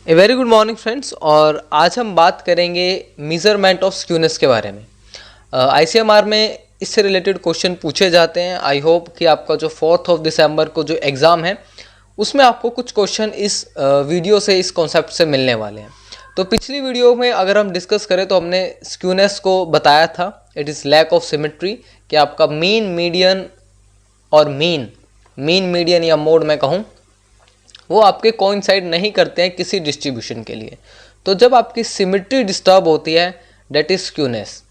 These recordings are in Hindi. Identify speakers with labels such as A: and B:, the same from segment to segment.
A: A very good morning friends. और आज हम बात करेंगे मेजरमेंट ऑफ स्क्यूनेस के बारे में। आईसीएमआर में इससे रिलेटेड क्वेश्चन पूछे जाते हैं। आई होप कि आपका जो 4 दिसंबर को जो एग्ज़ाम है उसमें आपको कुछ क्वेश्चन इस वीडियो से, इस कॉन्सेप्ट से मिलने वाले हैं। तो पिछली वीडियो में अगर हम डिस्कस करें तो हमने स्क्यूनेस को बताया था, it is lack of symmetry, कि आपका मीन, मीडियन और मीन मीडियन या मोड मैं कहूँ, वो आपके कोइंसाइड नहीं करते हैं किसी डिस्ट्रीब्यूशन के लिए। तो जब आपकी सिमेट्री डिस्टर्ब होती है, डेट इज स्क्यूनेस।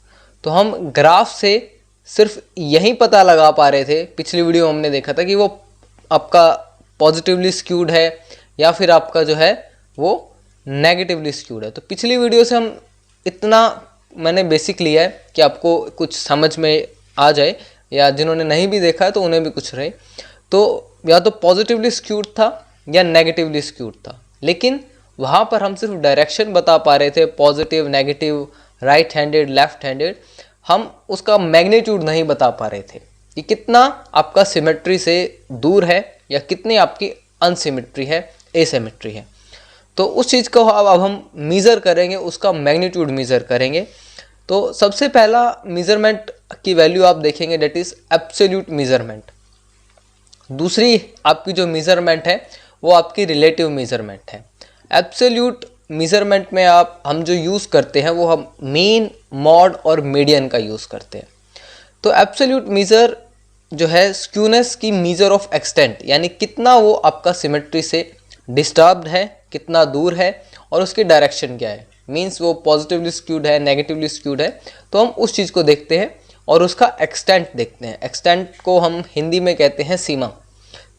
A: तो हम ग्राफ से सिर्फ यही पता लगा पा रहे थे, पिछली वीडियो में हमने देखा था कि वो आपका पॉजिटिवली स्क्यूड है या फिर आपका जो है वो नेगेटिवली स्क्यूड है। तो पिछली वीडियो से हम इतना मैंने बेसिक लिया है कि आपको कुछ समझ में आ जाए, या जिन्होंने नहीं भी देखा है तो उन्हें भी कुछ रहे। तो या तो पॉजिटिवली स्क्यूड था या नेगेटिवली स्क्यूड था, लेकिन वहाँ पर हम सिर्फ डायरेक्शन बता पा रहे थे, positive, negative, right handed, left handed. हम उसका मैग्नीट्यूड नहीं बता पा रहे थे कि कितना आपका सिमेट्री से दूर है या कितनी आपकी अनसिमेट्री है, एसिमेट्री है। तो उस चीज़ को अब हम मेज़र करेंगे, उसका मैग्नीट्यूड मेज़र करेंगे। तो सबसे पहला मेज़रमेंट की वैल्यू आप देखेंगे, डेट इज़ एब्सोल्यूट मेज़रमेंट। दूसरी आपकी जो मेज़रमेंट है वो आपकी रिलेटिव मेज़रमेंट है। एब्सोल्यूट मेज़रमेंट में हम जो यूज़ करते हैं वो हम मीन, मॉड और मीडियन का यूज़ करते हैं। तो एब्सोल्यूट मेज़र जो है स्क्यूनेस की मेज़र ऑफ एक्सटेंट, यानी कितना वो आपका सिमेट्री से डिस्टर्ब्ड है, कितना दूर है और उसकी डायरेक्शन क्या है। मीन्स वो पॉजिटिवली स्क्यूड है, नेगेटिवली स्क्यूड है, तो हम उस चीज़ को देखते हैं और उसका एक्सटेंट देखते हैं। एक्सटेंट को हम हिंदी में कहते हैं सीमा,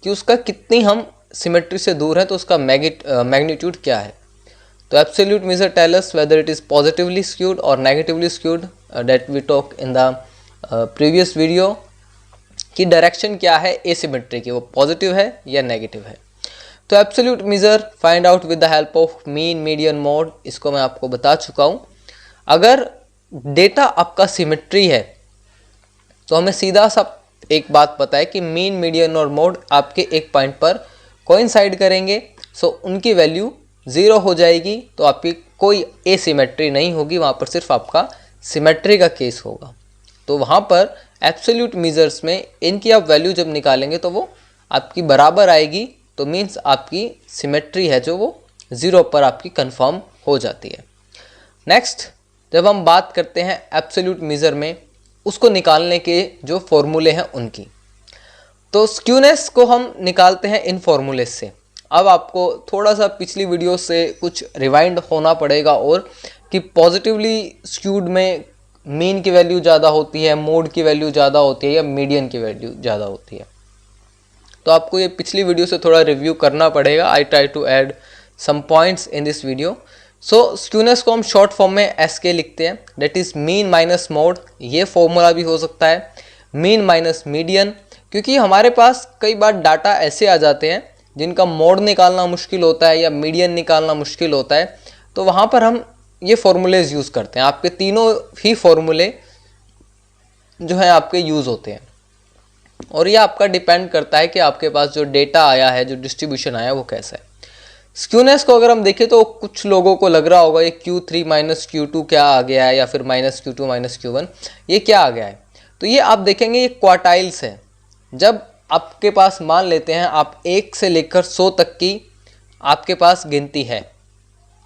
A: कि उसका कितनी हम सिमेट्री से दूर है, तो उसका मैग्नीट्यूड क्या है। तो absolute measure tell us whether it is positively skewed और negatively skewed, that we talk in the previous video, कि डायरेक्शन क्या है एसिमेट्री की, वो पॉजिटिव है या नेगेटिव है। तो absolute measure find out with the help of mean, median, mode, इसको मैं आपको बता चुका हूँ। अगर डेटा आपका सिमेट्री है तो हमें सीधा सा एक बात पता है कि मीन, मीडियन और मोड आपके एक पॉइंट पर कोइंसाइड करेंगे, सो उनकी वैल्यू 0 हो जाएगी। तो आपकी कोई एसिमेट्री नहीं होगी, वहाँ पर सिर्फ आपका सिमेट्री का केस होगा। तो वहाँ पर एब्सोल्यूट मेजर्स में इनकी आप वैल्यू जब निकालेंगे तो वो आपकी बराबर आएगी, तो मीन्स आपकी सिमेट्री है जो वो 0 पर आपकी कंफर्म हो जाती है। नेक्स्ट, जब हम बात करते हैं एब्सोल्यूट मेजर में, उसको निकालने के जो फॉर्मूले हैं उनकी, तो स्क्यूनेस को हम निकालते हैं इन फॉर्मूले से। अब आपको थोड़ा सा पिछली वीडियो से कुछ रिवाइंड होना पड़ेगा, और कि पॉजिटिवली स्क्यूड में मीन की वैल्यू ज़्यादा होती है, मोड की वैल्यू ज़्यादा होती है या मीडियन की वैल्यू ज़्यादा होती है। तो आपको ये पिछली वीडियो से थोड़ा रिव्यू करना पड़ेगा। I try to add some points in this video. So skewness को हम शॉर्ट फॉर्म में एस के लिखते हैं, that is mean minus mode. ये फॉर्मूला भी हो सकता है मीन माइनस मीडियन, क्योंकि हमारे पास कई बार डाटा ऐसे आ जाते हैं जिनका मोड निकालना मुश्किल होता है या मीडियन निकालना मुश्किल होता है, तो वहाँ पर हम ये फॉर्मूलेज यूज़ करते हैं। आपके तीनों ही फॉर्मूले जो हैं आपके यूज़ होते हैं, और ये आपका डिपेंड करता है कि आपके पास जो डेटा आया है, जो डिस्ट्रीब्यूशन आया है, वो कैसा है। स्क्यूनेस को अगर हम देखें तो कुछ लोगों को लग रहा होगा ये Q3 माइनस Q2 क्या आ गया है, या फिर माइनस Q2 माइनस Q1 ये क्या आ गया है। तो ये आप देखेंगे ये क्वार्टाइल्स है। जब आपके पास मान लेते हैं आप 1 से लेकर 100 तक की आपके पास गिनती है,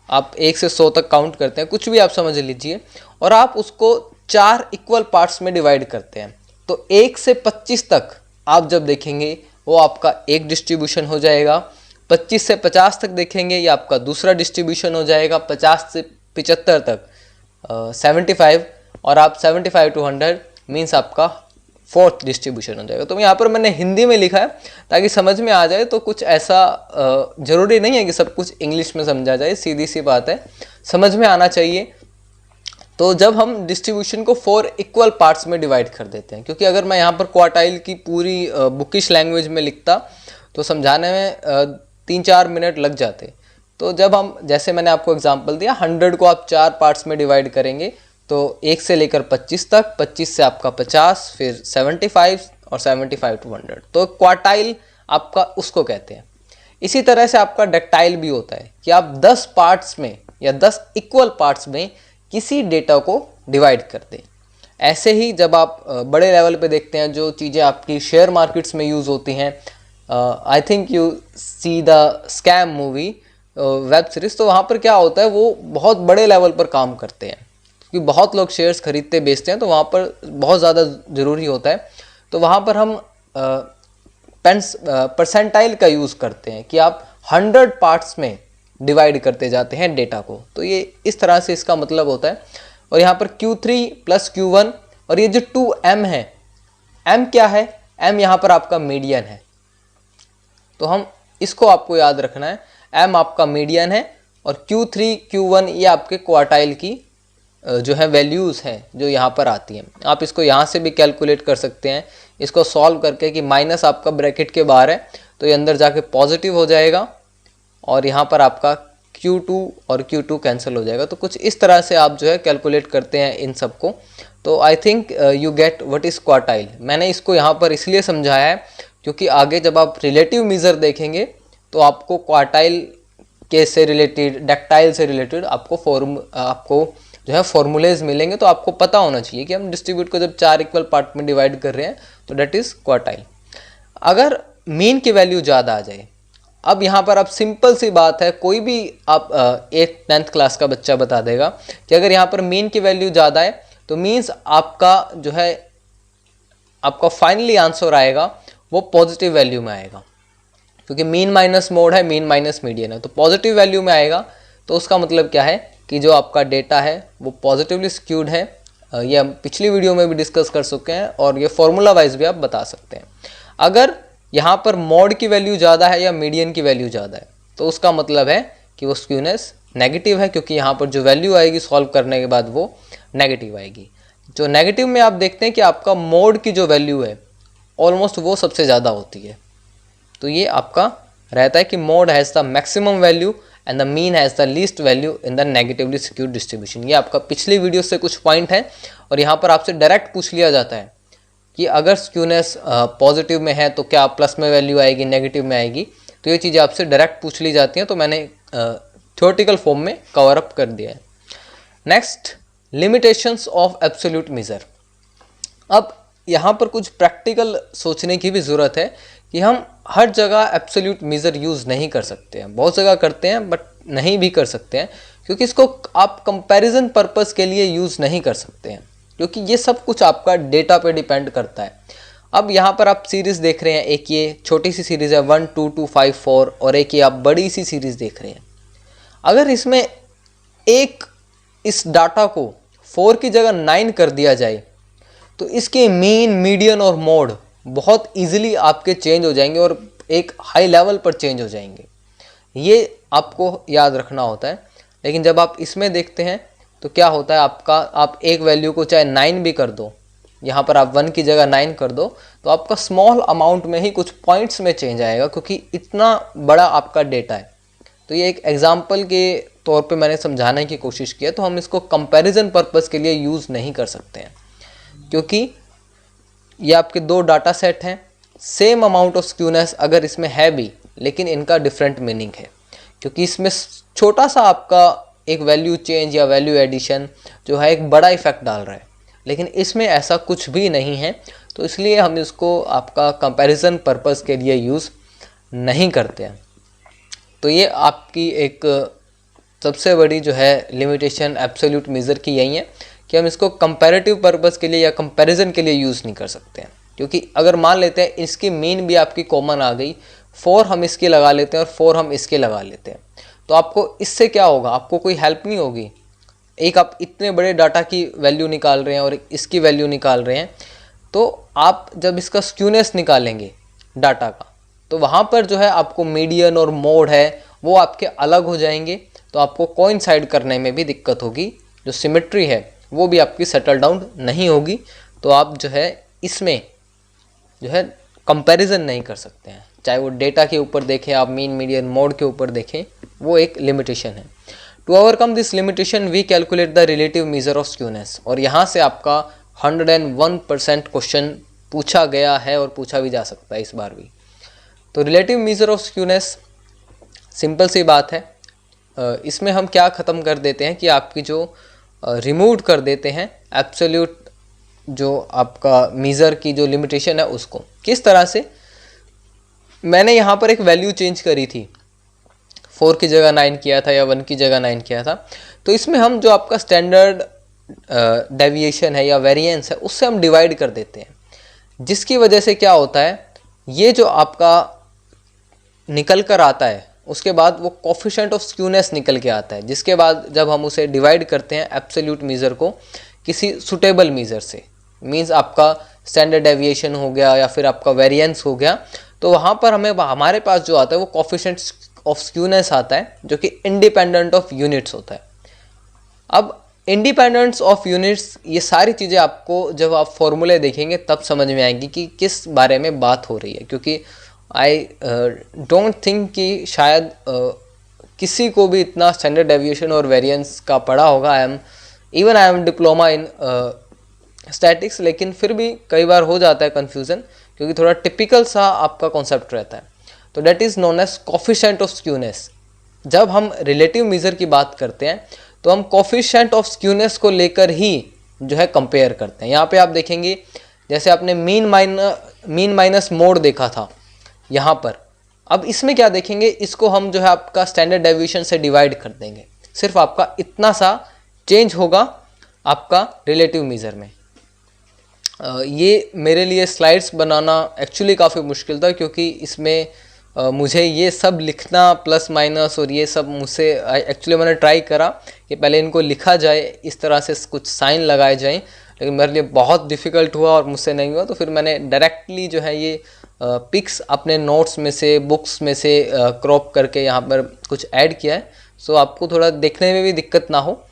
A: आप 1 से 100 तक काउंट करते हैं, कुछ भी आप समझ लीजिए, और आप उसको 4 इक्वल पार्ट्स में डिवाइड करते हैं, तो 1 से 25 तक आप जब देखेंगे वो आपका एक डिस्ट्रीब्यूशन हो जाएगा। 25 से 50 तक देखेंगे ये आपका दूसरा डिस्ट्रीब्यूशन हो जाएगा। 50 से 75 तक 75, और आप 75 to 100 मीन्स आपका फोर्थ डिस्ट्रीब्यूशन हो जाएगा। तो यहाँ पर मैंने हिंदी में लिखा है ताकि समझ में आ जाए। तो कुछ ऐसा ज़रूरी नहीं है कि सब कुछ इंग्लिश में समझा जाए, सीधी सी बात है, समझ में आना चाहिए। तो जब हम डिस्ट्रीब्यूशन को 4 इक्वल पार्ट्स में डिवाइड कर देते हैं, क्योंकि अगर मैं यहाँ पर क्वार्टाइल की पूरी बुकिश लैंग्वेज में लिखता तो समझाने में 3-4 मिनट लग जाते। तो जब हम, जैसे मैंने आपको एग्जांपल दिया, 100 को आप 4 पार्ट्स में डिवाइड करेंगे, तो 1 से लेकर 25 तक, 25 से आपका 50, फिर 75 और 75 to 100, तो क्वार्टाइल आपका उसको कहते हैं। इसी तरह से आपका डक्टाइल भी होता है कि आप 10 पार्ट्स में या 10 इक्वल पार्ट्स में किसी डेटा को डिवाइड कर दें। ऐसे ही जब आप बड़े लेवल पे देखते हैं जो चीज़ें आपकी शेयर मार्केट्स में यूज़ होती हैं, I think you see the scam movie web series, तो वहाँ पर क्या होता है वो बहुत बड़े लेवल पर काम करते हैं क्योंकि बहुत लोग शेयर्स खरीदते बेचते हैं, तो वहाँ पर बहुत ज़्यादा ज़रूरी होता है। तो वहाँ पर हम परसेंटाइल का यूज़ करते हैं कि आप 100 पार्ट्स में डिवाइड करते जाते हैं डेटा को, तो ये इस तरह से इसका मतलब होता है। और यहाँ पर Q3 + Q1 और ये जो 2M है, M क्या है, M यहाँ पर आपका मीडियन है, तो हम इसको आपको याद रखना है। M आपका मीडियन है और Q3 Q1 ये आपके क्वार्टाइल की जो है वैल्यूज़ हैं जो यहाँ पर आती हैं। आप इसको यहाँ से भी कैलकुलेट कर सकते हैं, इसको सॉल्व करके कि माइनस आपका ब्रैकेट के बाहर है तो ये अंदर जाके पॉजिटिव हो जाएगा और यहाँ पर आपका Q2 और Q2 कैंसिल हो जाएगा। तो कुछ इस तरह से आप जो है कैलकुलेट करते हैं इन सब को। तो I think you get what is quartile. मैंने इसको यहाँ पर इसलिए समझाया है क्योंकि आगे जब आप रिलेटिव मीज़र देखेंगे तो आपको क्वार्टाइल के से रिलेटेड, डक्टाइल से रिलेटेड आपको जो है फॉर्मूलेज मिलेंगे, तो आपको पता होना चाहिए कि हम डिस्ट्रीब्यूट को जब 4 इक्वल पार्ट में डिवाइड कर रहे हैं तो डेट इज़ क्वार्टाइल। अगर मीन की वैल्यू ज़्यादा आ जाए, अब यहाँ पर आप सिंपल सी बात है, कोई भी आप 8th-10th क्लास का बच्चा बता देगा कि अगर यहाँ पर मीन की वैल्यू ज़्यादा है तो मीन्स आपका जो है आपका फाइनली आंसर आएगा वो पॉजिटिव वैल्यू में आएगा, क्योंकि मीन माइनस मोड है, मीन माइनस मीडियन है, तो पॉजिटिव वैल्यू में आएगा। तो उसका मतलब क्या है कि जो आपका डेटा है वो पॉजिटिवली स्क्यूड है। ये हम पिछली वीडियो में भी डिस्कस कर चुके हैं और ये फॉर्मूला वाइज भी आप बता सकते हैं। अगर यहाँ पर मोड की वैल्यू ज़्यादा है या मीडियन की वैल्यू ज़्यादा है तो उसका मतलब है कि वो स्क्यूनेस नेगेटिव है, क्योंकि यहाँ पर जो वैल्यू आएगी सॉल्व करने के बाद वो नेगेटिव आएगी। जो नेगेटिव में आप देखते हैं कि आपका मोड की जो वैल्यू है ऑलमोस्ट वो सबसे ज़्यादा होती है, तो ये आपका रहता है कि mode has the maximum value and the mean has the least value in the negatively skewed distribution. ये आपका पिछली वीडियो से कुछ पॉइंट है और यहाँ पर आपसे डायरेक्ट पूछ लिया जाता है कि अगर स्क्यूनेस पॉजिटिव में है तो क्या प्लस में वैल्यू आएगी, नेगेटिव में आएगी, तो ये चीज़ें आपसे डायरेक्ट पूछ ली जाती हैं, तो मैंने थ्योरेटिकल फॉर्म में कवर अप कर दिया है। Next, limitations of absolute major. अब यहाँ पर कुछ प्रैक्टिकल सोचने की भी ज़रूरत है कि हम हर जगह एब्सोल्यूट मेजर यूज़ नहीं कर सकते हैं, बहुत जगह करते हैं बट नहीं भी कर सकते हैं, क्योंकि इसको आप कंपैरिजन पर्पस के लिए यूज़ नहीं कर सकते हैं, क्योंकि ये सब कुछ आपका डेटा पे डिपेंड करता है। अब यहाँ पर आप सीरीज़ देख रहे हैं, एक ये छोटी सी सीरीज़ है 1 2 2 5 4 और एक ये आप बड़ी सी सीरीज़ देख रहे हैं। अगर इसमें एक इस डाटा को 4 की जगह 9 कर दिया जाए तो इसके मीन, मीडियन और मोड बहुत इजीली आपके चेंज हो जाएंगे और एक हाई लेवल पर चेंज हो जाएंगे। ये आपको याद रखना होता है। लेकिन जब आप इसमें देखते हैं तो क्या होता है, आप एक वैल्यू को चाहे 9 भी कर दो, यहाँ पर आप 1 की जगह 9 कर दो, तो आपका स्मॉल अमाउंट में ही कुछ पॉइंट्स में चेंज आएगा, क्योंकि इतना बड़ा आपका डेटा है। तो ये एक एग्जाम्पल के तौर पे मैंने समझाने की कोशिश की है। तो हम इसको कंपैरिजन पर्पस के लिए यूज़ नहीं कर सकते हैं, क्योंकि ये आपके 2 डाटा सेट हैं, सेम अमाउंट ऑफ स्क्यूनेस अगर इसमें है भी, लेकिन इनका डिफरेंट मीनिंग है, क्योंकि इसमें छोटा सा आपका एक वैल्यू चेंज या वैल्यू एडिशन जो है एक बड़ा इफेक्ट डाल रहा है, लेकिन इसमें ऐसा कुछ भी नहीं है। तो इसलिए हम इसको आपका कंपैरिजन पर्पस के लिए यूज़ नहीं करते हैं। तो ये आपकी एक सबसे बड़ी जो है लिमिटेशन एब्सोल्यूट मेजर की यही है कि हम इसको कंपैरेटिव पर्पस के लिए या कंपैरिजन के लिए यूज़ नहीं कर सकते हैं। क्योंकि अगर मान लेते हैं इसकी मीन भी आपकी कॉमन आ गई, 4 हम इसकी लगा लेते हैं और 4 हम इसके लगा लेते हैं, तो आपको इससे क्या होगा, आपको कोई हेल्प नहीं होगी। एक आप इतने बड़े डाटा की वैल्यू निकाल रहे हैं और इसकी वैल्यू निकाल रहे हैं, तो आप जब इसका स्क्यूनेस निकालेंगे डाटा का, तो वहाँ पर जो है आपको मीडियन और मोड है वो आपके अलग हो जाएंगे, तो आपको कोइंसाइड करने में भी दिक्कत होगी, जो सिमेट्री है वो भी आपकी सेटल डाउन नहीं होगी। तो आप जो है इसमें जो है कंपैरिजन नहीं कर सकते हैं, चाहे वो डेटा के ऊपर देखें आप, मीन, मीडियन, मोड के ऊपर देखें, वो एक लिमिटेशन है। To overcome this limitation we calculate the relative measure of skewness. और यहाँ से आपका 101% क्वेश्चन पूछा गया है और पूछा भी जा सकता है इस बार भी। तो relative measure of skewness simple सी बात है। इसमें हम क्या ख़त्म कर देते हैं कि आपकी जो रिमूव कर देते हैं एब्सोल्यूट जो आपका मीज़र की जो लिमिटेशन है उसको। किस तरह से, मैंने यहाँ पर एक वैल्यू चेंज करी थी, 4 की जगह 9 किया था या 1 की जगह 9 किया था। तो इसमें हम जो आपका स्टैंडर्ड डेविएशन है या वेरिएंस है उससे हम डिवाइड कर देते हैं, जिसकी वजह से क्या होता है, ये जो आपका निकल कर आता है उसके बाद वो कोफिशिएंट ऑफ स्क्यूनेस निकल के आता है, जिसके बाद जब हम उसे डिवाइड करते हैं एब्सोल्यूट मीज़र को किसी सुटेबल मीज़र से, मींस आपका स्टैंडर्ड डेविएशन हो गया या फिर आपका वेरिएंस हो गया, तो वहाँ पर हमारे पास जो आता है वो कोफिशिएंट ऑफ स्क्यूनेस आता है जो कि इंडिपेंडेंट ऑफ यूनिट्स होता है। अब इंडिपेंडेंस ऑफ यूनिट्स, ये सारी चीज़ें आपको जब आप फॉर्मूले देखेंगे तब समझ में आएंगी कि किस बारे में बात हो रही है, क्योंकि आई डोंट थिंक कि शायद किसी को भी इतना स्टैंडर्ड डेविएशन और वेरिएंस का पढ़ा होगा। I am diploma in statics, लेकिन फिर भी कई बार हो जाता है कन्फ्यूज़न, क्योंकि थोड़ा टिपिकल सा आपका कॉन्सेप्ट रहता है। तो that is known as coefficient of skewness. जब हम रिलेटिव मीज़र की बात करते हैं तो हम कोफिशिएंट ऑफ स्क्यूनेस को लेकर ही जो है कंपेयर करते हैं। यहाँ पे आप देखेंगे जैसे आपने मीन माइनस मोड देखा था यहाँ पर, अब इसमें क्या देखेंगे, इसको हम जो है आपका स्टैंडर्ड डेविएशन से डिवाइड कर देंगे, सिर्फ आपका इतना सा चेंज होगा आपका रिलेटिव मीज़र में। ये मेरे लिए स्लाइड्स बनाना एक्चुअली काफ़ी मुश्किल था, क्योंकि इसमें मुझे ये सब लिखना प्लस माइनस और ये सब मुझसे एक्चुअली मैंने ट्राई करा कि पहले इनको लिखा जाए, इस तरह से कुछ साइन लगाए जाएं, लेकिन मेरे लिए बहुत डिफ़िकल्ट हुआ और मुझसे नहीं हुआ। तो फिर मैंने डायरेक्टली जो है ये पिक्स अपने नोट्स में से, बुक्स में से क्रॉप करके यहाँ पर कुछ ऐड किया है, सो आपको थोड़ा देखने में भी दिक्कत ना हो।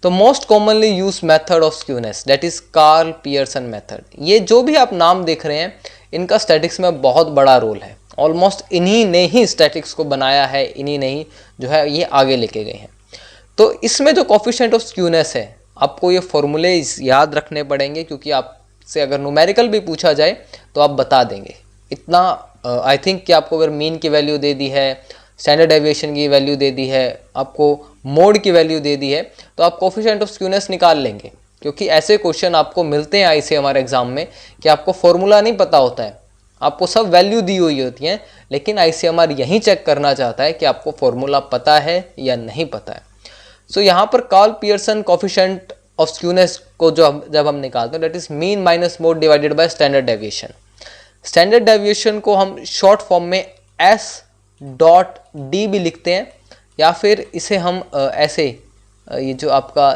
A: तो most commonly use method of skewness that is Karl Pearson method. ये जो भी आप नाम देख रहे हैं इनका स्टैटिक्स में बहुत बड़ा रोल है। ऑलमोस्ट इन्हीं ने ही स्टैटिक्स को बनाया है, इन्हीं ने ही जो है ये आगे लेके गए हैं। तो इसमें जो कोफिशिएंट ऑफ स्क्यूनेस है, आपको ये फॉर्मूले याद रखने पड़ेंगे, क्योंकि आपसे अगर न्यूमेरिकल भी पूछा जाए तो आप बता देंगे इतना। आई थिंक कि आपको अगर मीन की वैल्यू दे दी है, स्टैंडर्ड डेविएशन की वैल्यू दे दी है, आपको मोड की वैल्यू दे दी है, तो आप कोफिशिएंट ऑफ स्क्यूनेस निकाल लेंगे। क्योंकि ऐसे क्वेश्चन आपको मिलते हैं आईसीएमआर एग्जाम में कि आपको फॉर्मूला नहीं पता होता है, आपको सब वैल्यू दी हुई होती हैं, लेकिन आईसीएमआर यही चेक करना चाहता है कि आपको फॉर्मूला पता है या नहीं पता है। सो यहाँ पर Karl Pearson coefficient of skewness को जब हम निकालते हैं, that is mean minus mode divided by standard deviation. Standard deviation को हम शॉर्ट फॉर्म में S.D भी लिखते हैं, या फिर इसे हम ऐसे ये जो आपका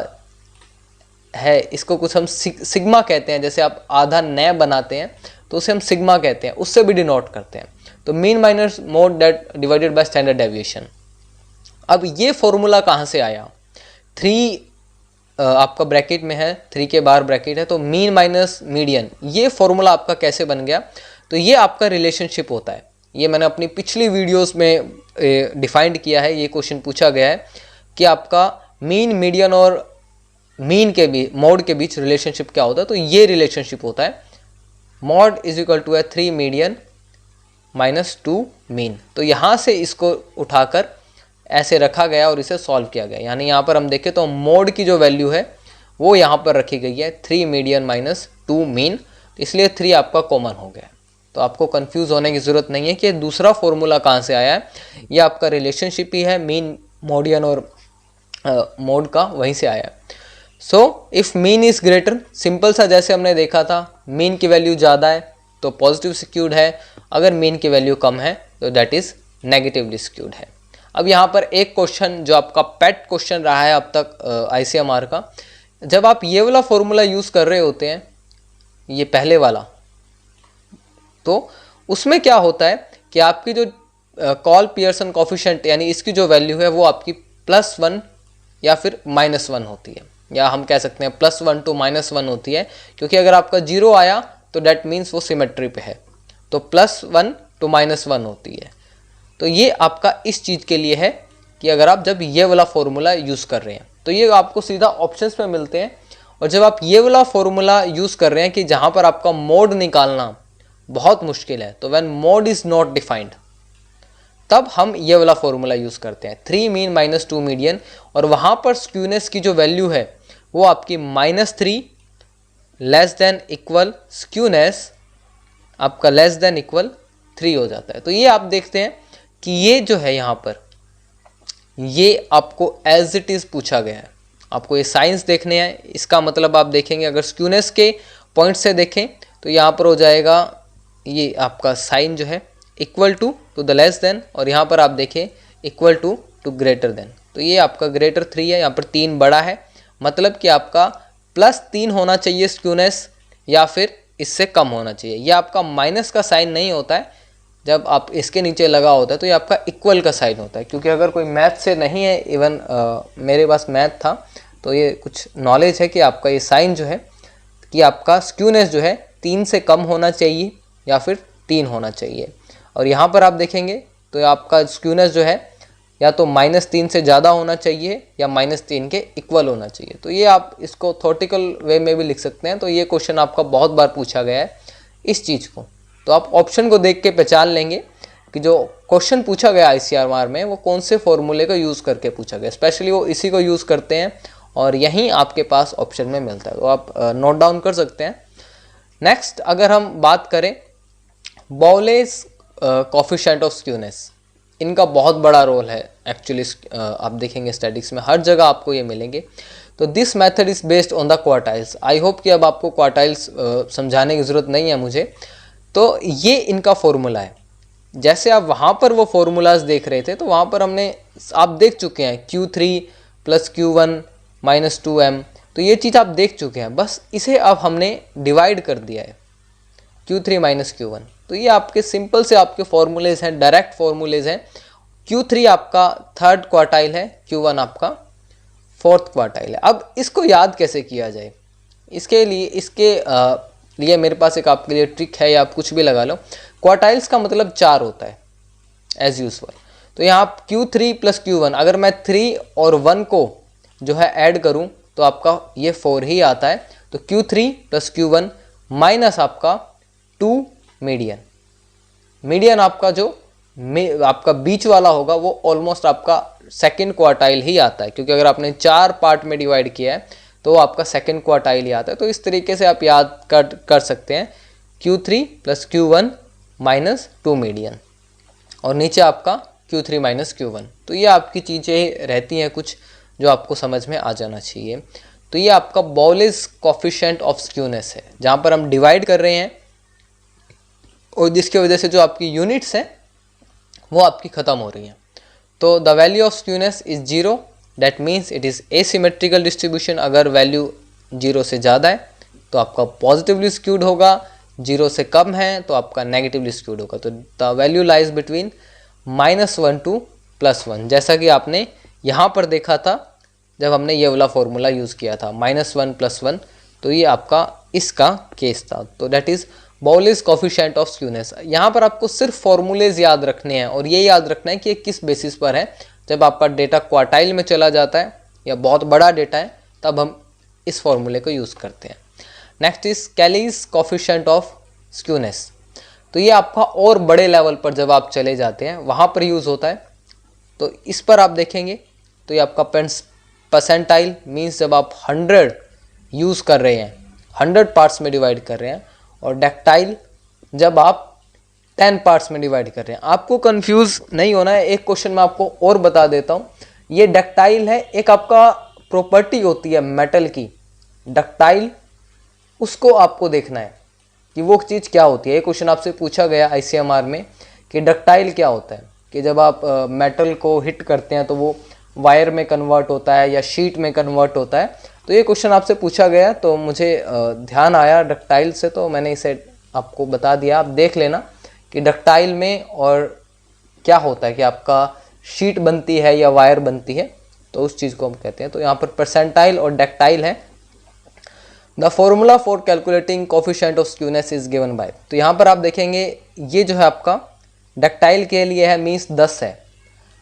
A: है इसको कुछ हम सिग्मा कहते हैं। जैसे आप आधा नया बनाते हैं तो उसे हम सिग्मा कहते हैं, उससे भी डिनोट करते हैं। तो mean minus mode that divided by standard deviation. अब ये फॉर्मूला कहाँ से आया, 3 आपका ब्रैकेट में है, 3 के बाहर ब्रैकेट है, तो मीन माइनस मीडियन, ये फॉर्मूला आपका कैसे बन गया। तो ये आपका रिलेशनशिप होता है, ये मैंने अपनी पिछली वीडियोस में डिफाइंड किया है। ये क्वेश्चन पूछा गया है कि आपका मीन, मीडियन और मीन के भी मोड के बीच रिलेशनशिप क्या होता है। तो ये रिलेशनशिप होता है, mode is equal to 3 median minus 2 mean. तो यहाँ से इसको उठाकर ऐसे रखा गया और इसे सॉल्व किया गया। यानी यहाँ पर हम देखें तो मोड की जो वैल्यू है वो यहाँ पर रखी गई है 3 मीडियन माइनस 2 मीन, इसलिए 3 आपका कॉमन हो गया। तो आपको कंफ्यूज होने की ज़रूरत नहीं है कि दूसरा फॉर्मूला कहाँ से आया है, ये आपका रिलेशनशिप ही है मीन, मोडियन और मोड का, वहीं से आया है। So if mean is greater, simple सा जैसे हमने देखा था, मीन की वैल्यू ज़्यादा है तो पॉजिटिव स्क्यूड है, अगर मीन की वैल्यू कम है तो दैट इज़ नेगेटिवली स्क्यूड है। अब यहाँ पर एक क्वेश्चन जो आपका पेट क्वेश्चन रहा है अब तक आईसीएमआर का, जब आप ये वाला फॉर्मूला यूज़ कर रहे होते हैं, ये पहले वाला, तो उसमें क्या होता है कि आपकी जो कार्ल पियर्सन कोफिशिएंट यानी इसकी जो वैल्यू है वो आपकी +1 या फिर -1 होती है, या हम कह सकते हैं +1 to -1 होती है। क्योंकि अगर आपका 0 आया तो डैट मीन्स वो सिमेट्री पे है, तो +1 to -1 होती है। तो ये आपका इस चीज़ के लिए है कि अगर आप जब ये वाला फॉर्मूला यूज़ कर रहे हैं तो ये आपको सीधा ऑप्शंस में मिलते हैं। और जब आप ये वाला फॉर्मूला यूज़ कर रहे हैं कि जहाँ पर आपका मोड निकालना बहुत मुश्किल है, तो when mode is not defined, तब हम ये वाला फॉर्मूला यूज़ करते हैं, 3 मीन माइनस 2 मीडियन, और वहाँ पर स्क्यूनेस की जो वैल्यू है वो आपकी -3 लेस देन इक्वल स्क्यूनेस आपका लेस देन इक्वल 3 हो जाता है। तो ये आप देखते हैं कि ये जो है यहाँ पर ये आपको एज इट इज़ पूछा गया है, आपको ये साइंस देखने हैं। इसका मतलब आप देखेंगे अगर स्क्यूनेस के पॉइंट से देखें तो यहाँ पर हो जाएगा ये आपका साइन जो है equal to the less than, और यहाँ पर आप देखें इक्वल टू ग्रेटर देन। तो ये आपका ग्रेटर 3 है, यहाँ पर 3 बड़ा है, मतलब कि आपका +3 होना चाहिए स्क्यूनेस या फिर इससे कम होना चाहिए। ये आपका माइनस का साइन नहीं होता है, जब आप इसके नीचे लगा होता है तो ये आपका इक्वल का साइन होता है। क्योंकि अगर कोई मैथ से नहीं है, इवन मेरे पास मैथ था तो ये कुछ नॉलेज है कि आपका ये साइन जो है कि आपका स्क्यूनेस जो है 3 से कम होना चाहिए या फिर 3 होना चाहिए। और यहाँ पर आप देखेंगे तो आपका स्क्यूनेस जो है या तो -3 से ज़्यादा होना चाहिए या -3 के इक्वल होना चाहिए। तो ये आप इसको थ्योरेटिकल वे में भी लिख सकते हैं। तो ये क्वेश्चन आपका बहुत बार पूछा गया है इस चीज़ को। तो आप ऑप्शन को देख के पहचान लेंगे कि जो क्वेश्चन पूछा गया ICMR में वो कौन से फॉर्मूले को यूज़ करके पूछा गया, स्पेशली वो इसी को यूज़ करते हैं और यहीं आपके पास ऑप्शन में मिलता है। तो आप नोट डाउन कर सकते हैं। नेक्स्ट अगर हम बात करें बॉलेस कोफिशिएंट ऑफ स्क्यूनेस, इनका बहुत बड़ा रोल है एक्चुअली। आप देखेंगे स्टैटिक्स में हर जगह आपको ये मिलेंगे। तो this method is based on the quartiles. I hope कि अब आपको क्वार्टाइल्स समझाने की ज़रूरत नहीं है मुझे। तो ये इनका फॉर्मूला है। जैसे आप वहाँ पर वो फॉर्मूलाज देख रहे थे तो वहाँ पर हमने आप देख चुके हैं Q3 + Q1 - 2m, तो ये चीज़ आप देख चुके हैं। बस इसे अब हमने डिवाइड कर दिया है Q3 - Q1। तो ये आपके सिंपल से आपके फॉर्मूलेज हैं, डायरेक्ट फॉर्मूलेज हैं। Q3 आपका 3rd क्वार्टाइल है, Q1 आपका 4th क्वार्टाइल है। अब इसको याद कैसे किया जाए, इसके लिए मेरे पास एक आपके लिए ट्रिक है, या आप कुछ भी लगा लो। क्वार्टाइल्स का मतलब 4 होता है एज यूजुअल। तो यहाँ Q3 + Q1, अगर मैं 3 और 1 को जो है ऐड करूँ तो आपका ये 4 ही आता है। तो Q3 + Q1 माइनस आपका 2 मीडियन आपका जो आपका बीच वाला होगा वो ऑलमोस्ट आपका 2nd क्वार्टाइल ही आता है, क्योंकि अगर आपने 4 पार्ट में डिवाइड किया है तो आपका 2nd क्वार्टाइल ही आता है। तो इस तरीके से आप याद कर सकते हैं Q3 + Q1 - 2 मीडियन, और नीचे आपका Q3 - Q1। तो ये आपकी चीज़ें रहती हैं कुछ जो आपको समझ में आ जाना चाहिए। तो ये आपका बॉलेस कोफिशिएंट ऑफ स्क्यूनेस है, जहाँ पर हम डिवाइड कर रहे हैं और जिसकी वजह से जो आपकी यूनिट्स हैं वो आपकी ख़त्म हो रही हैं। तो the value of skewness is 0, that means it is asymmetrical distribution. अगर वैल्यू 0 से ज़्यादा है तो आपका पॉजिटिवली स्क्यूड होगा, 0 से कम है तो आपका नेगेटिवली स्क्यूड होगा। तो the value lies between -1 to +1, जैसा कि आपने यहाँ पर देखा था जब हमने ये वाला फॉर्मूला यूज़ किया था -1 + 1। तो ये आपका इसका केस था। तो that is Bowley's coefficient of skewness. यहाँ पर आपको सिर्फ फॉर्मूलेज याद रखने हैं और ये याद रखना है कि ये किस बेसिस पर है। जब आपका डेटा क्वार्टाइल में चला जाता है या बहुत बड़ा डेटा है तब हम इस फॉर्मूले को यूज़ करते हैं। Next is Kelly's coefficient of skewness. तो ये आपका और बड़े लेवल पर जब आप चले जाते हैं वहाँ पर यूज़ होता है। तो इस पर आप देखेंगे तो ये आपका परसेंटाइल मीन्स जब आप 100 यूज़ कर रहे हैं, 100 पार्ट्स में डिवाइड कर रहे हैं, और डेक्टाइल जब आप 10 पार्ट्स में डिवाइड कर रहे हैं। आपको कंफ्यूज नहीं होना है। एक क्वेश्चन मैं आपको और बता देता हूँ। ये डक्टाइल है, एक आपका प्रॉपर्टी होती है मेटल की डक्टाइल, उसको आपको देखना है कि वो चीज़ क्या होती है। ये क्वेश्चन आपसे पूछा गया ICMR में कि डक्टाइल क्या होता है, कि जब आप मेटल को हिट करते हैं तो वो वायर में कन्वर्ट होता है या शीट में कन्वर्ट होता है। तो ये क्वेश्चन आपसे पूछा गया तो मुझे ध्यान आया डक्टाइल से, तो मैंने इसे आपको बता दिया। आप देख लेना कि डक्टाइल में और क्या होता है कि आपका शीट बनती है या वायर बनती है, तो उस चीज़ को हम कहते हैं। तो यहाँ पर परसेंटाइल और डक्टाइल है। The formula for calculating coefficient of skewness is given by. तो यहाँ पर आप देखेंगे ये जो है आपका डक्टाइल के लिए है, मीन्स 10 है।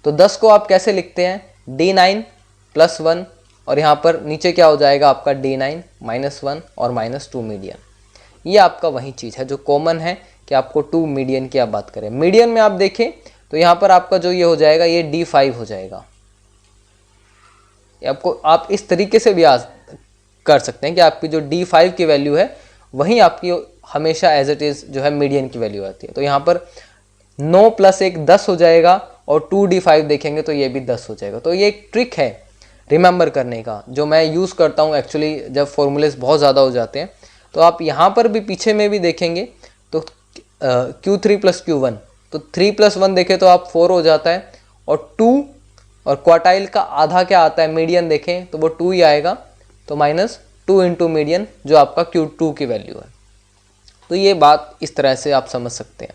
A: तो 10 को आप कैसे लिखते हैं, D9 + 1, और यहाँ पर नीचे क्या हो जाएगा आपका D9 -1 और -2 मीडियन। ये आपका वही चीज़ है जो कॉमन है कि आपको 2 मीडियन की आप बात करें। मीडियन में आप देखें तो यहाँ पर आपका जो ये हो जाएगा ये D5 हो जाएगा। आपको आप इस तरीके से भी कर सकते हैं कि आपकी जो D5 की वैल्यू है वही आपकी हमेशा एज इट इज़ जो है मीडियन की वैल्यू आती है। तो यहाँ पर 9 + 1 10 हो जाएगा और 2D5 देखेंगे तो ये भी 10 हो जाएगा। तो ये एक ट्रिक है रिमेंबर करने का जो मैं यूज़ करता हूँ एक्चुअली जब फॉर्मूलेस बहुत ज़्यादा हो जाते हैं। तो आप यहाँ पर भी पीछे में भी देखेंगे तो Q3 + Q1, तो 3 + 1 देखें तो आप 4 हो जाता है, और 2 और क्वार्टाइल का आधा क्या आता है मीडियन देखें तो वो 2 ही आएगा, तो -2 × मीडियन जो आपका Q2 की वैल्यू है। तो ये बात इस तरह से आप समझ सकते हैं।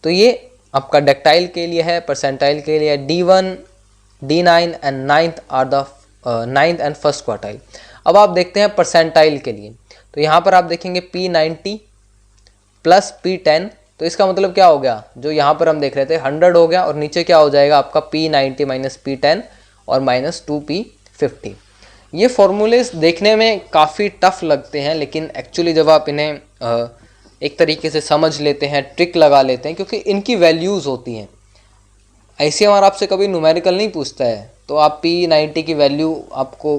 A: तो ये आपका डेक्टाइल के लिए है, परसेंटाइल के लिए D1, D9 and 9th are the 9th and first quartile. अब आप देखते हैं परसेंटाइल के लिए, तो यहाँ पर आप देखेंगे P90 + P10, तो इसका मतलब क्या हो गया, जो यहाँ पर हम देख रहे थे 100 हो गया, और नीचे क्या हो जाएगा आपका P90 - P10 और -2P50। ये फॉर्मूलेस देखने में काफ़ी टफ लगते हैं, लेकिन एक्चुअली जब आप इन्हें एक तरीके से समझ लेते हैं, ट्रिक लगा लेते हैं, क्योंकि इनकी वैल्यूज़ होती हैं। ICMR आपसे कभी न्यूमेरिकल नहीं पूछता है, तो आप P90 की वैल्यू आपको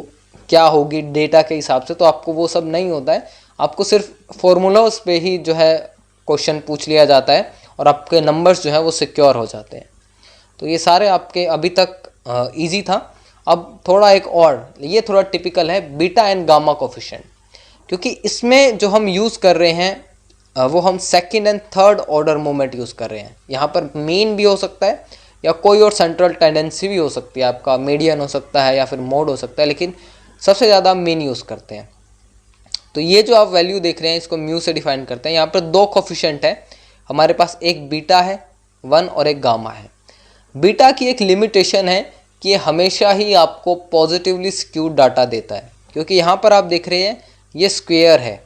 A: क्या होगी डेटा के हिसाब से, तो आपको वो सब नहीं होता है। आपको सिर्फ फॉर्मूलाज पे ही जो है क्वेश्चन पूछ लिया जाता है और आपके नंबर्स जो है वो सिक्योर हो जाते हैं। तो ये सारे आपके अभी तक इजी था। अब थोड़ा एक और, ये थोड़ा टिपिकल है, बीटा एंड गामा कोफिशिएंट, क्योंकि इसमें जो हम यूज़ कर रहे हैं वो हम second and third order moment use कर रहे हैं। यहाँ पर मीन भी हो सकता है या कोई और सेंट्रल टेंडेंसी भी हो सकती है, आपका मीडियन हो सकता है या फिर मोड हो सकता है, लेकिन सबसे ज़्यादा मीन यूज़ करते हैं। तो ये जो आप वैल्यू देख रहे हैं इसको म्यू से डिफाइन करते हैं। यहाँ पर 2 कोफिशिएंट है हमारे पास, एक बीटा है 1 और एक गामा है। बीटा की एक लिमिटेशन है कि ये हमेशा ही आपको पॉजिटिवली स्क्यूड डाटा देता है, क्योंकि यहाँ पर आप देख रहे हैं ये स्क्वेयर है,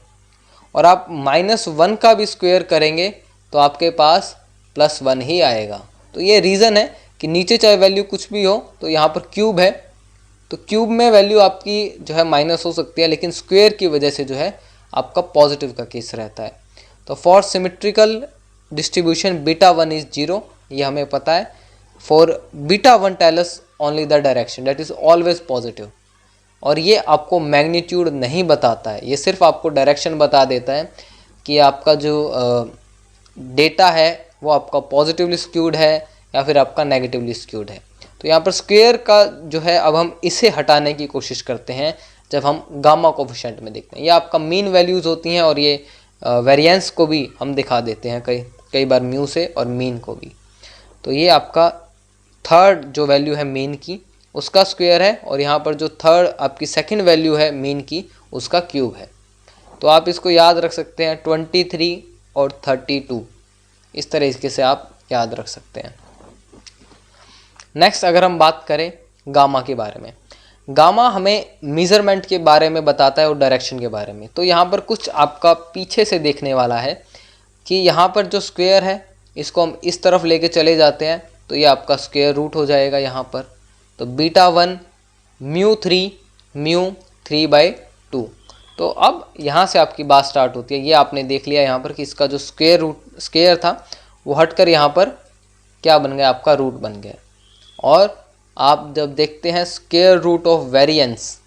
A: और आप -1 का भी स्क्वेयर करेंगे तो आपके पास +1 ही आएगा। तो ये रीज़न है कि नीचे चाहे वैल्यू कुछ भी हो, तो यहाँ पर क्यूब है तो क्यूब में वैल्यू आपकी जो है माइनस हो सकती है, लेकिन स्क्वेयर की वजह से जो है आपका पॉजिटिव का केस रहता है। तो फॉर सिमेट्रिकल डिस्ट्रीब्यूशन β1 = 0, ये हमें पता है। For β1 tell us only the direction, that is always positive, और ये आपको मैग्नीट्यूड नहीं बताता है, ये सिर्फ आपको डायरेक्शन बता देता है कि आपका जो डेटा है वो आपका पॉजिटिवली स्क्यूड है या फिर आपका नेगेटिवली स्क्यूड है। तो यहाँ पर स्क्वेयर का जो है अब हम इसे हटाने की कोशिश करते हैं जब हम गामा कोफिशिएंट में देखते हैं। ये आपका मीन वैल्यूज़ होती हैं, और ये वेरिएंस को भी हम दिखा देते हैं कई बार म्यू से और मीन को भी। तो ये आपका थर्ड जो वैल्यू है मीन की उसका स्क्वायर है, और यहाँ पर जो थर्ड आपकी सेकंड वैल्यू है मीन की उसका क्यूब है। तो आप इसको याद रख सकते हैं 23 और 32, इस तरीके से आप याद रख सकते हैं। नेक्स्ट अगर हम बात करें गामा के बारे में, गामा हमें मेज़रमेंट के बारे में बताता है और डायरेक्शन के बारे में। तो यहाँ पर कुछ आपका पीछे से देखने वाला है कि यहाँ पर जो स्क्वायर है इसको हम इस तरफ लेके चले जाते हैं तो ये आपका स्क्वायर रूट हो जाएगा यहाँ पर। तो β1 μ3 μ3/2। तो अब यहाँ से आपकी बात स्टार्ट होती है। ये आपने देख लिया यहाँ पर कि इसका जो स्क्वायर था वो हटकर यहाँ पर क्या बन गया, आपका रूट बन गया। और आप जब देखते हैं स्क्वायर रूट ऑफ वेरिएंस,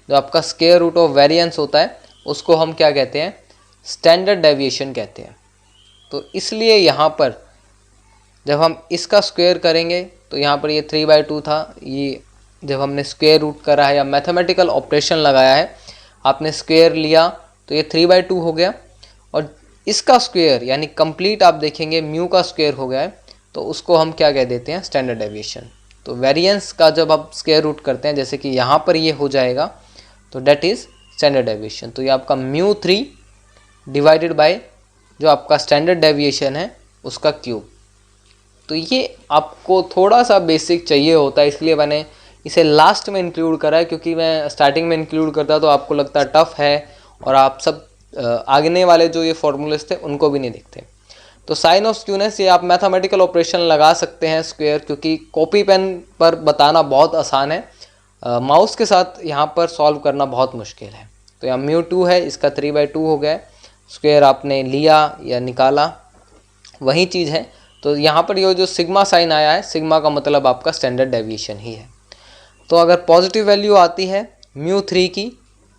A: जो आपका स्क्वायर रूट ऑफ वेरिएंस होता है उसको हम क्या कहते हैं, स्टैंडर्ड डेविएशन कहते हैं। तो इसलिए यहाँ पर जब हम इसका स्क्वायर करेंगे तो यहाँ पर ये 3/2 था, ये जब हमने स्क्वायर रूट करा है या मैथमेटिकल ऑपरेशन लगाया है, आपने स्क्वायर लिया तो ये 3/2 हो गया। और इसका स्क्वायर यानी कंप्लीट आप देखेंगे म्यू का स्क्वायर हो गया है, तो उसको हम क्या कह देते हैं, स्टैंडर्ड डेविएशन। तो वेरिएंस का जब आप स्क्वायर रूट करते हैं, जैसे कि यहाँ पर ये हो जाएगा, तो डेट इज़ स्टैंडर्ड डेविएशन। तो ये आपका μ3 डिवाइडेड बाय जो आपका स्टैंडर्ड डेविएशन है उसका क्यूब। तो ये आपको थोड़ा सा बेसिक चाहिए होता है, इसलिए मैंने इसे लास्ट में इंक्लूड करा है, क्योंकि मैं स्टार्टिंग में इंक्लूड करता तो आपको लगता टफ है और आप सब आगने वाले जो ये फॉर्मूलेस थे उनको भी नहीं देखते। तो साइन ऑफ स्क्यूनेस ये आप मैथमेटिकल ऑपरेशन लगा सकते हैं स्क्वायर, क्योंकि कॉपी पेन पर बताना बहुत आसान है, माउस के साथ यहाँ पर सॉल्व करना बहुत मुश्किल है। तो यहाँ μ2 है, इसका 3/2 हो गया, स्क्वायर आपने लिया या निकाला, वही चीज़ है। तो यहाँ पर ये जो सिग्मा साइन आया है, सिग्मा का मतलब आपका स्टैंडर्ड डेविएशन ही है। तो अगर पॉजिटिव वैल्यू आती है μ3 की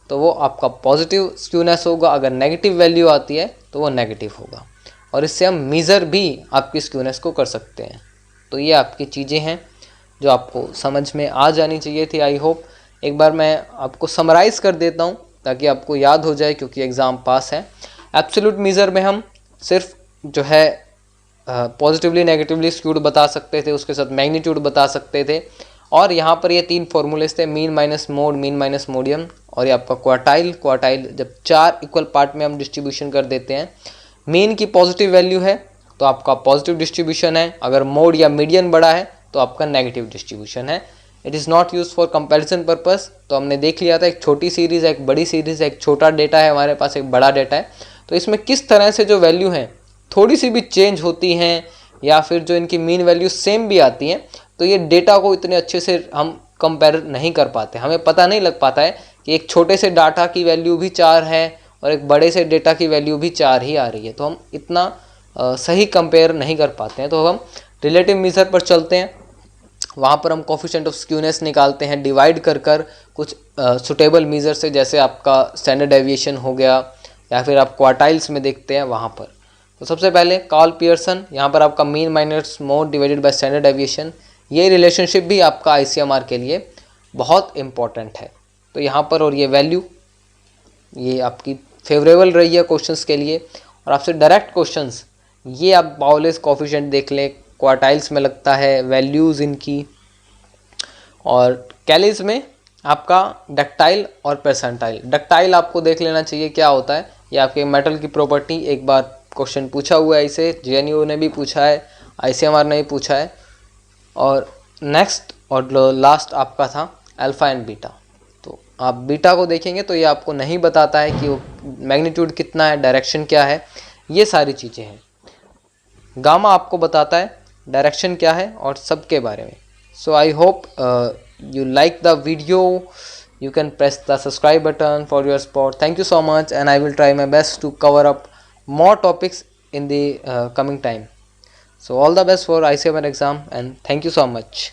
A: तो वो आपका पॉजिटिव स्क्यूनेस होगा, अगर नेगेटिव वैल्यू आती है तो वो नेगेटिव होगा। और इससे हम मेज़र भी आपकी स्क्यूनेस को कर सकते हैं। तो ये आपकी चीज़ें हैं जो आपको समझ में आ जानी चाहिए थी। आई होप एक बार मैं आपको समराइज़ कर देता हूँ ताकि आपको याद हो जाए, क्योंकि एग्ज़ाम पास है। एब्सोल्यूट मेज़र में हम सिर्फ जो है पॉजिटिवली नेगेटिवली स्क्यूड बता सकते थे, उसके साथ मैग्नीट्यूड बता सकते थे। और यहाँ पर ये 3 फॉर्मूलेस थे, mean minus mode, mean minus median, और ये आपका क्वार्टाइल। क्वार्टाइल जब 4 इक्वल पार्ट में हम डिस्ट्रीब्यूशन कर देते हैं, मीन की पॉजिटिव वैल्यू है तो आपका पॉजिटिव डिस्ट्रीब्यूशन है, अगर मोड या मीडियन बड़ा है तो आपका नेगेटिव डिस्ट्रीब्यूशन है। It is not use for comparison purpose. तो हमने देख लिया था एक छोटी सीरीज़ है, एक बड़ी सीरीज़ है, एक छोटा डेटा है हमारे पास, एक बड़ा डेटा है। तो इसमें किस तरह से जो वैल्यू हैं थोड़ी सी भी चेंज होती हैं या फिर जो इनकी मीन वैल्यू सेम भी आती हैं, तो ये डेटा को इतने अच्छे से हम कंपेयर नहीं कर पाते। हमें पता नहीं लग पाता है कि एक छोटे से डाटा की वैल्यू भी 4 है और एक बड़े से डेटा की वैल्यू भी 4 ही आ रही है। तो हम इतना सही कंपेयर नहीं कर पाते हैं। तो हम रिलेटिव मेजर पर चलते हैं, वहाँ पर हम कोफिशिएंट ऑफ स्क्यूनेस निकालते हैं डिवाइड कर कुछ सुटेबल मेजर से, जैसे आपका स्टैंडर्ड डेविएशन हो गया या फिर आप क्वार्टाइल्स में देखते हैं वहाँ पर। तो सबसे पहले कार्ल पियर्सन, यहाँ पर आपका mean minus mode divided by standard deviation, ये रिलेशनशिप भी आपका ICMR के लिए बहुत इम्पॉर्टेंट है। तो यहाँ पर और ये वैल्यू ये आपकी फेवरेबल रही है क्वेश्चंस के लिए। और आपसे डायरेक्ट क्वेश्चंस ये आप पाउलेस कोफिशिएंट देख लें, क्वार्टाइल्स में लगता है वैल्यूज़ इनकी, और कैलिस में आपका डक्टाइल और परसेंटाइल। डक्टाइल आपको देख लेना चाहिए क्या होता है, ये आपके मेटल की प्रॉपर्टी, एक बार क्वेश्चन पूछा हुआ है इसे, JNU ने भी पूछा है, ICMR ने भी पूछा है। और नेक्स्ट और लास्ट आपका था अल्फ़ा एंड बीटा। तो आप बीटा को देखेंगे तो ये आपको नहीं बताता है कि वो मैग्नीट्यूड कितना है, डायरेक्शन क्या है, ये सारी चीज़ें हैं। गामा आपको बताता है डायरेक्शन क्या है और सब के बारे में। So I hope you like the video. You can press the subscribe button for your support. Thank you so much, and I will try my best to cover up more topics in the coming time. So all the best for ICMR exam, and thank you so much.